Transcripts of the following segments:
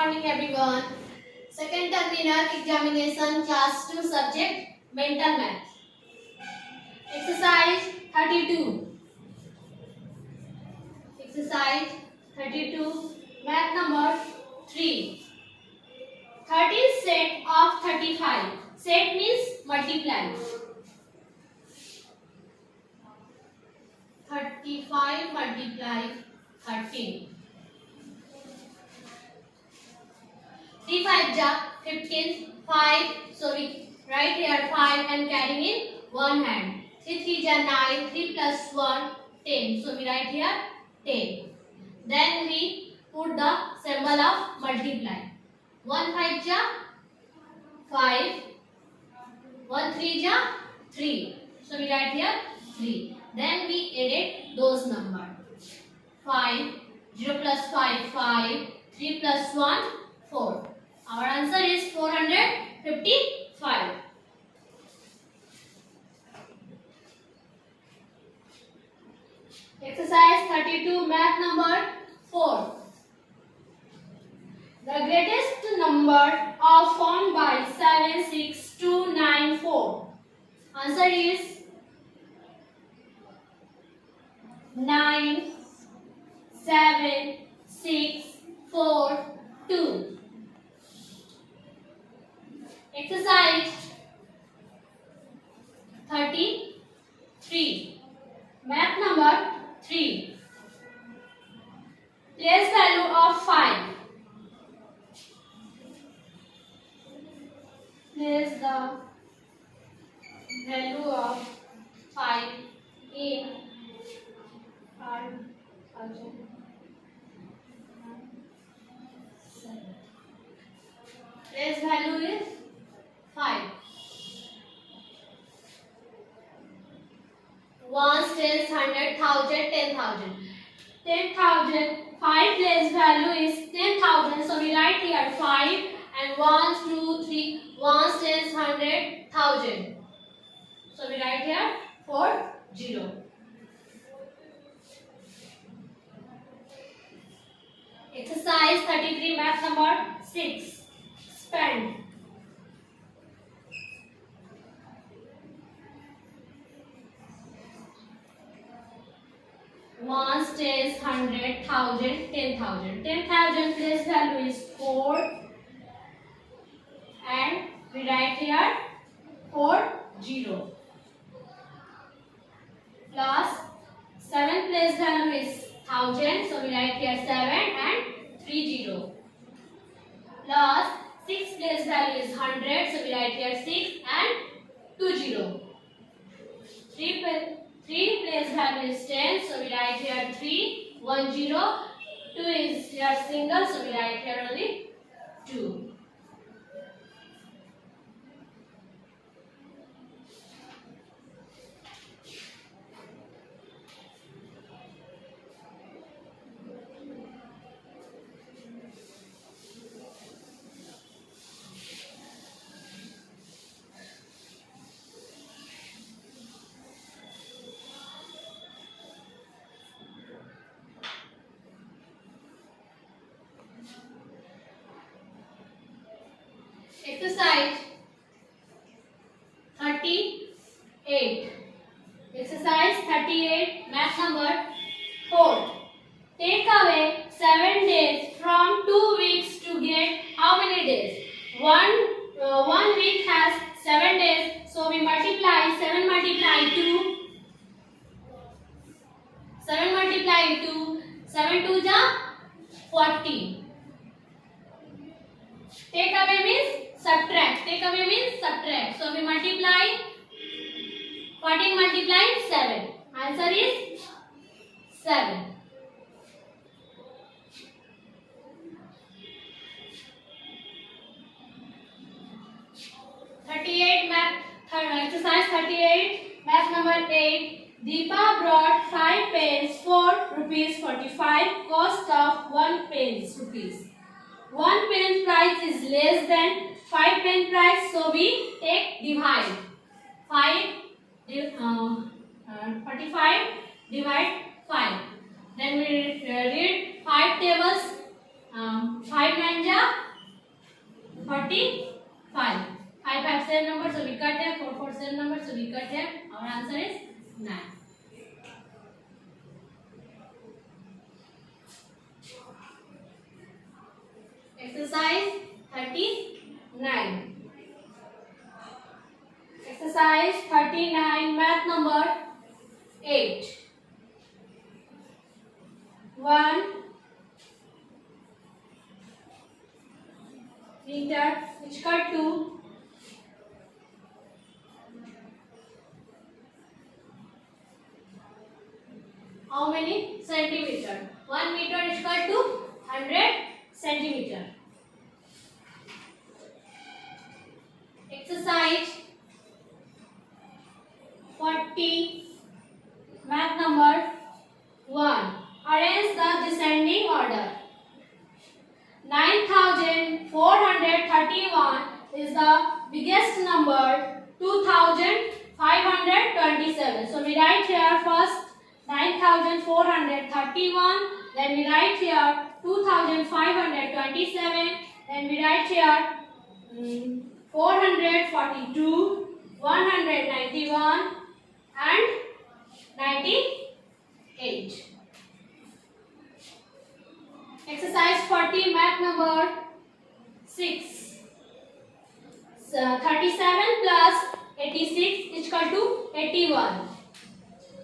morning everyone. Second terminal examination class 2 subject mental math. Exercise 32. Exercise 32 math number 3. 30 set of 35. Set means multiply. 35 multiply 13. 3 5 ja 15 5, so we write here 5 and carrying in one hand. 3 3 ja 9, 3 plus 1 10, so we write here 10. Then we put the symbol of multiply. 1 5 ja 5, 1 3 ja 3, so we write here 3. Then we edit those numbers. 5 0 plus 5 5, 3 plus 1 4. Our answer is 455. Exercise 32 math number 4. The greatest number are formed by 7 6 2 9 4. Answer is 9 7 6 4 2. Exercise 33 math number 3. Place value of 5. Place the value of 5 in 5,000. Place value is 5. Ones, tens, 100, 1,000, 10,000. 10,000. 5 place value is 10,000. So we write here 5 and 1, 2, 3. Ones, tens, 100, 1,000. So we write here 4 0. Exercise 33 math number 6. Spend. Ones, tens, 100, 1,000, 10,000. 10,000 place value is 4 and we write here 4 0. Plus 7 place value is 1,000, so we write here 7 and 3 0. Plus 6 place value is 100, so we write here 6 and 2 0. 3 place value is 10, so we write here 3 1 0. 2 is here single, so we write here only 2. Exercise 38. Exercise 38 math number 4. Take away 7 days from 2 weeks to get how many days? One week has 7 days, so we multiply 7 multiply 2. 7 multiply 2. 7 2 ja 40. Take away means subtract. Take away means subtract. So we multiply 14 multiply 7. Answer is 7. Exercise 38 math number 8. Deepa brought 5 pens for rupees 45. Cost of 1 pen rupees. 1 pen price is less than 5 pen price, so we take divide. 45 divide 5. Then we read 5 tables. 5 9 ja 45. 5 5 same number, so we cut here. 4 4 same number, so we cut here. Our answer is 9. Exercise 39. Exercise 39, math number 8. 1 meter which cut to how many centimeter? 1 meter is cut to 100 centimeter. Exercise 40, math number 1. Arrange the descending order. 9431 is the biggest number. 2527. So we write here first 9431. Then we write here 2527. Then we write here 442, 191 and 98. Exercise 40, math number 6. 37 plus 86 is equal to 81.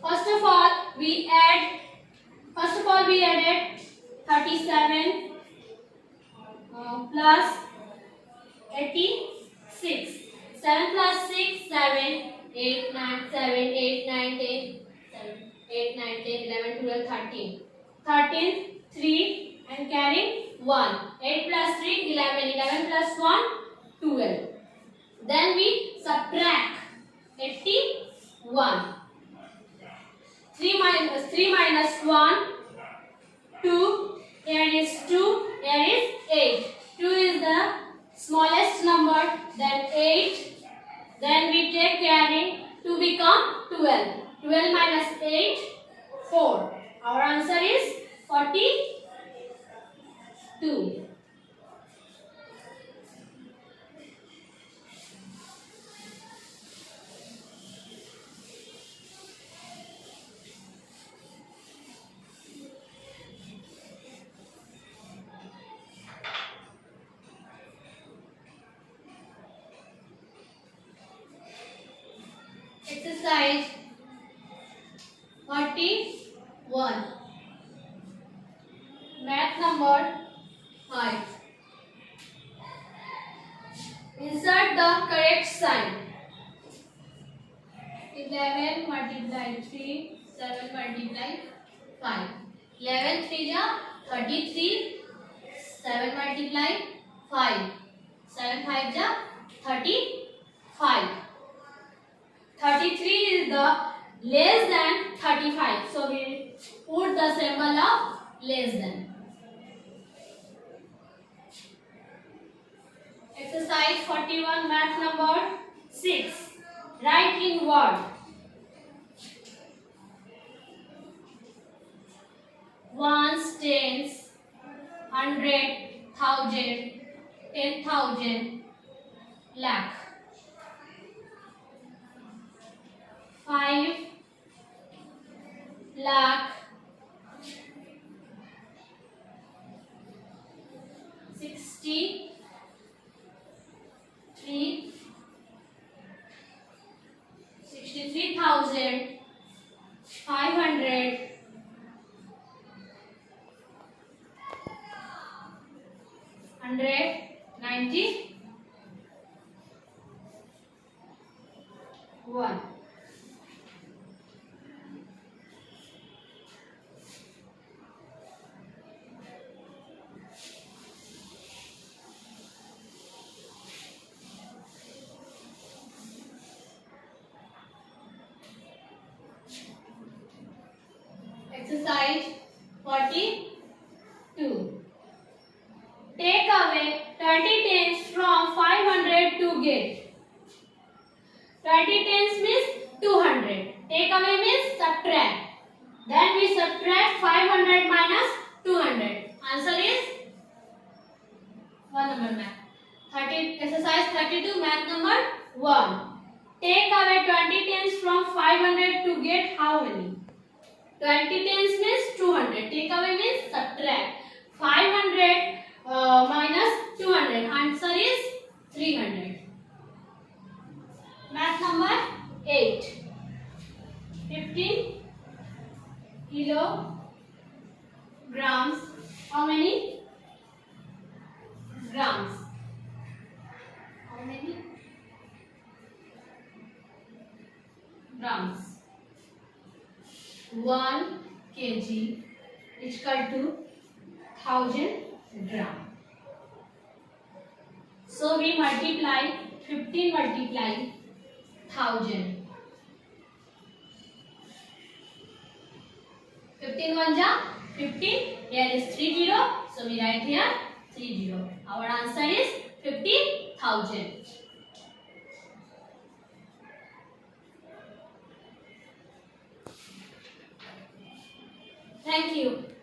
First of all, we added 37 plus 86. 7 plus 6, 7, 8, 9, 7, 8, 9, 10, 7, 8, 9, 10, 11, 12, 13. 13, 3 and carrying 1. 8 plus 3, 11, 11 plus 1, 12. Then we subtract 81. 3 minus 1, 2. Here is 2, here is 8. 2 is the smallest number, then 8. Then we take carrying 2 become 12. 12 minus 8, 4. Our answer is 42. Exercise 41. Math number 5. Insert the correct sign. 11 multiply 3, 7 multiply 5. 11 3 ja 33, 7 multiply 5. 7 5 ja 35. 33 is the less than 35. So we put the symbol of less than. Exercise 41, math number 6. Write in word. Ones, tens, 100, 1000, 10,000, lakh. 5 lakh, 60, 63,500, 191. Exercise 42. Take away 20 tens from 500 to get. 20 tens means 200. Take away means subtract. Then we subtract 500 minus 200. Answer is 1 number math. 30 exercise 32 math number 1. Take away 20 tens from 500 to get how many? 20 tens means 200. Take away means subtract. 500 minus 200. Answer is 300. Math number 8. 15 kilograms. How many grams? How many grams? 1 kg is equal to 1000 gram. So we multiply 15 multiply 1000. 15 1 ja 15. Here is 30. So we write here 30. Our answer is 50,000. Thank you.